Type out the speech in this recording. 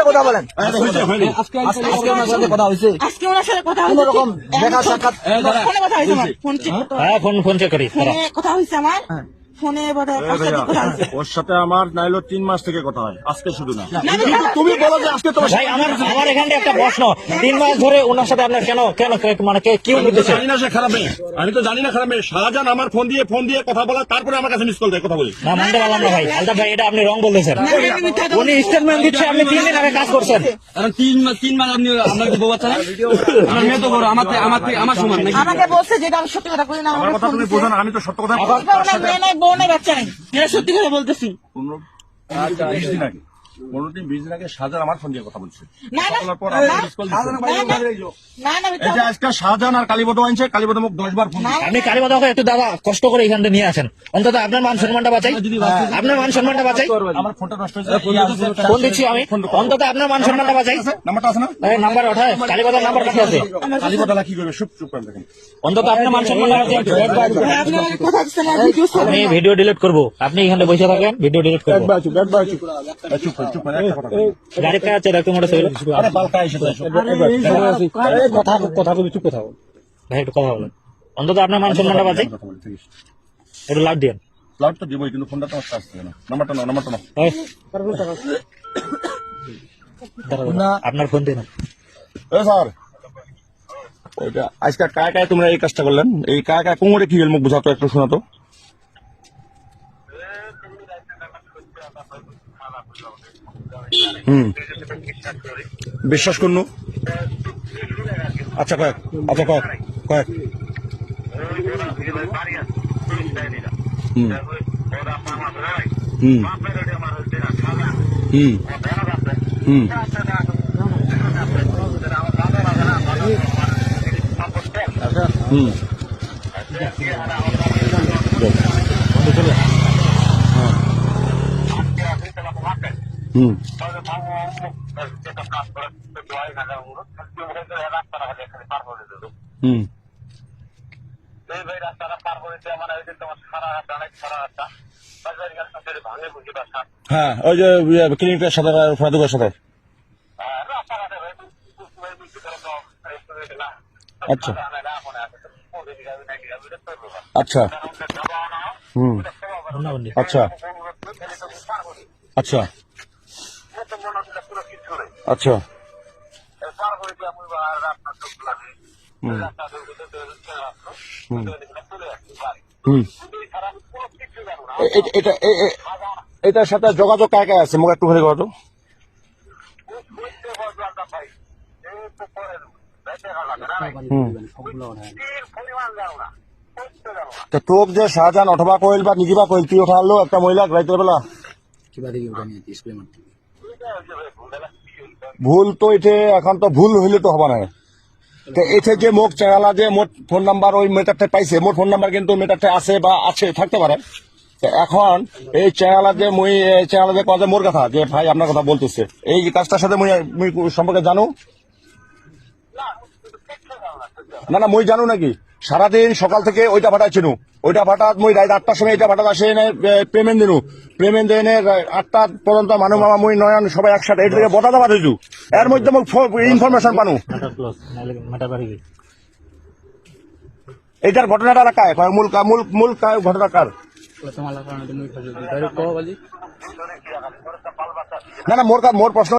কথা বলেন কথা হয়েছে ফোন চেক করি কথা হয়েছে আমার ফোনে ওর সাথে আমার নাইলো 3 মাস থেকে কথা হয়, আজকে শুধু না। তুমি বলো যে আজকে তোমার আমার এখানে একটা প্রশ্ন, 3 মাস ধরে ওনার সাথে আপনার কেন কেন মানে কি উদ্দেশ্য? জানি না সে খারাপ মেয়ে, আমি তো জানি না খারাপ মেয়ে। শাহজাহান আমার ফোন দিয়ে কথা বলা, তারপরে আমার কাছে মিস কল দেয়, কথা বলি না। মানতে পারলাম না ভাই, আলতাফ ভাই, এটা আপনি রং বলতেছেন। উনি স্টেটমেন্ট দিচ্ছে আপনি 3 দিন আগে কাজ করছেন। 3 মাস আপনি আপনার কি বউ বাচ্চা না? আমার মেয়ে তো বড়, আমার সমান নাকি? আমাকে বলছে যেটা আমি সত্যি কথা কই না। আমার কথা তুমি বোঝো না, আমি তো সত্য কথা সত্যি কথা বলতেছি। 20 দিন আগে শাহজাহান আমার ফোন দিয়ে কথা বলছে। আজকে শাহজাহান আর কালীপদ আনছে, কালীপদ মুখ 10 বার ফোন। আপনি কালীপদকে একটু দাদা কষ্ট করে এখান থেকে নিয়ে আসেন, অন্তত আপনার মান সম্মানটা বাঁচাই। আপনার মান সম্মানটা বাঁচাই। আমার ফোনটা নষ্ট হয়েছে, ফোন দিচ্ছি আমি, অন্তত আপনার মান সম্মানটা বাঁচাই। নাম্বারটা আছে না? নাম্বার ওঠায়, কালীপদের নাম্বার কাছে আছে। কালীপদ কি করবে? চুপ করে দেখেন, অন্তত আপনার মান সম্মানটা বাঁচাই। আমি ভিডিও ডিলিট করবো, আপনি এখানে বসে থাকেন, ভিডিও ডিলিট করবো। গাড়ি কাজ আছে, একটু মোটর সাইকেল কথা বলি, চুপ কথা ভাই, একটু কথা বলেন, অন্তত আপনার মান সম্মানটা বাঁচাই। একটু লাউড দিন। লাউড তো দিবই, কিন্তু ফোনটা তো আসছে না। নাম্বারটা নাও। আপনার ফোন দিন স্যার। ওইটা আজকে কায় তোমরা এই কাজটা করলেন, এই কায় কোমরে কি মুখ বুঝাতো একটু শোনাতো। বিশ্বাস করুন। আচ্ছা কয়েক হ্যাঁ, ওই যে ক্লিনিকের সাথে ফাদুকের সাথে। আচ্ছা আচ্ছা আচ্ছা আচ্ছা আচ্ছা এটার সাথে যোগাযোগ কাকে আছে মুখ একটু ঘুরে গত। তোক যে শাহজাহান অথবা কইল বা নিকিবা কইল তুই ওঠা আনলো একটা মহিলা রাইতের বেলা ভুল তো এতে এখন তো ভুল হইলে তো হবা না। এতে যে মোক চেনালা যে মোট ফোন নাম্বার ওই মেটারটা পাইছে, মোট ফোন নাম্বার কিন্তু মেটারটা আছে বা আছে থাকতে পারে। এখন এই চ্যানেলা যে মুই চ্যানেলা যে কথা মোর কথা যে ভাই আপনার কথা বলতেছে, এই কাজটার সাথে মুই সম্পর্কে জানো না মুই জানো নাকি? সারাদিন সকাল থেকে ওইটা ভাটাচ্ছিল, ওইটা ভাটাত মুই রাত 8টার সময় এটা ভাটাত আসে পেমেন্ট দিনু, পেমেন্ট দিয়ে 8টা পর্যন্ত মানুষ মামা মুই নয়ন সবাই একসাথে এই থেকে বটা দাবা দিছু। এর মধ্যে মোক ইনফরমেশন পানু এইটার ঘটনাটা কায় মূল ঘটনা কার? না মোর প্রশ্ন